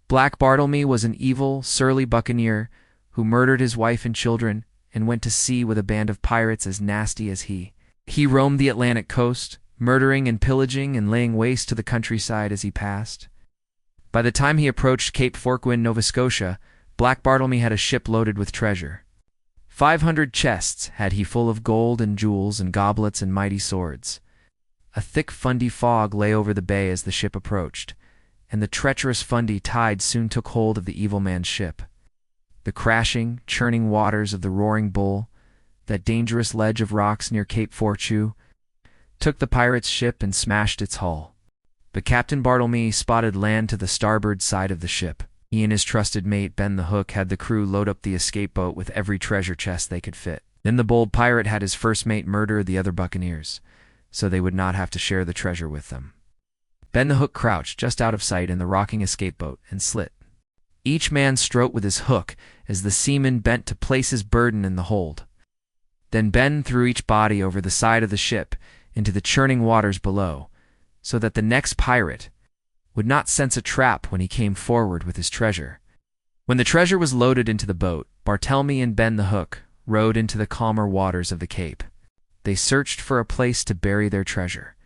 Black Bartelmy was an evil, surly buccaneer who murdered his wife and children and went to sea with a band of pirates as nasty as he. He roamed the Atlantic coast, murdering and pillaging and laying waste to the countryside as he passed. By the time he approached Cape Forchu in Nova Scotia, Black Bartelmy had a ship loaded with treasure. 500 chests had he full of gold and jewels and goblets and mighty swords. A thick fundy fog lay over the bay as the ship approached, and the treacherous fundy tide soon took hold of the evil man's ship. The crashing, churning waters of the Roaring Bull, that dangerous ledge of rocks near Cape Forchu, took the pirate's ship and smashed its hull. But Captain Bartelmy spotted land to the starboard side of the ship. He and his trusted mate Ben the Hook had the crew load up the escape boat with every treasure chest they could fit. Then the bold pirate had his first mate murder the other buccaneers, so they would not have to share the treasure with them. Ben the Hook crouched just out of sight in the rocking escape boat and slit. Each man stroked with his hook as the seaman bent to place his burden in the hold. Then Ben threw each body over the side of the ship into the churning waters below, so that the next pirate would not sense a trap when he came forward with his treasure. When the treasure was loaded into the boat, Bartelmy and Ben the Hook rowed into the calmer waters of the Cape. They searched for a place to bury their treasure.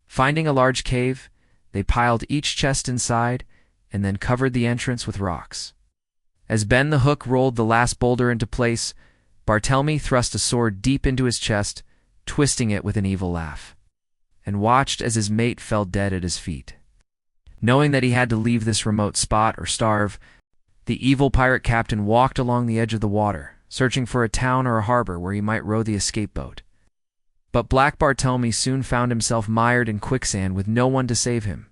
Finding a large cave, they piled each chest inside and then covered the entrance with rocks. As Ben the Hook rolled the last boulder into place, Bartelmy thrust a sword deep into his chest, twisting it with an evil laugh, and watched as his mate fell dead at his feet. Knowing that he had to leave this remote spot or starve, the evil pirate captain walked along the edge of the water, searching for a town or a harbor where he might row the escape boat. But Black Bartelmy soon found himself mired in quicksand with no one to save him.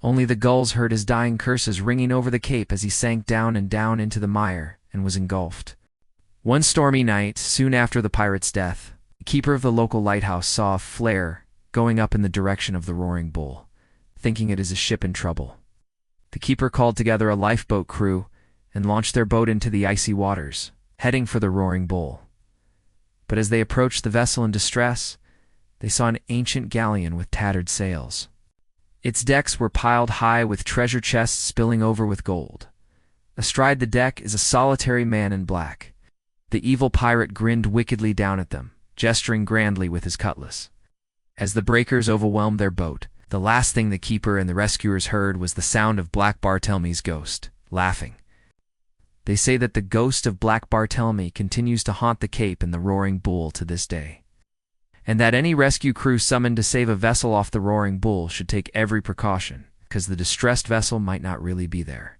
Only the gulls heard his dying curses ringing over the cape as he sank down and down into the mire and was engulfed. One stormy night, soon after the pirate's death, the keeper of the local lighthouse saw a flare going up in the direction of the Roaring Bull, thinking it is a ship in trouble. The keeper called together a lifeboat crew and launched their boat into the icy waters, heading for the Roaring Bull. But as they approached the vessel in distress, they saw an ancient galleon with tattered sails. Its decks were piled high with treasure chests spilling over with gold. Astride the deck is a solitary man in black. The evil pirate grinned wickedly down at them, gesturing grandly with his cutlass. As the breakers overwhelmed their boat, the last thing the keeper and the rescuers heard was the sound of Black Bartelmy's ghost, laughing. They say that the ghost of Black Bartelmy continues to haunt the Cape and the Roaring Bull to this day, and that any rescue crew summoned to save a vessel off the Roaring Bull should take every precaution, because the distressed vessel might not really be there.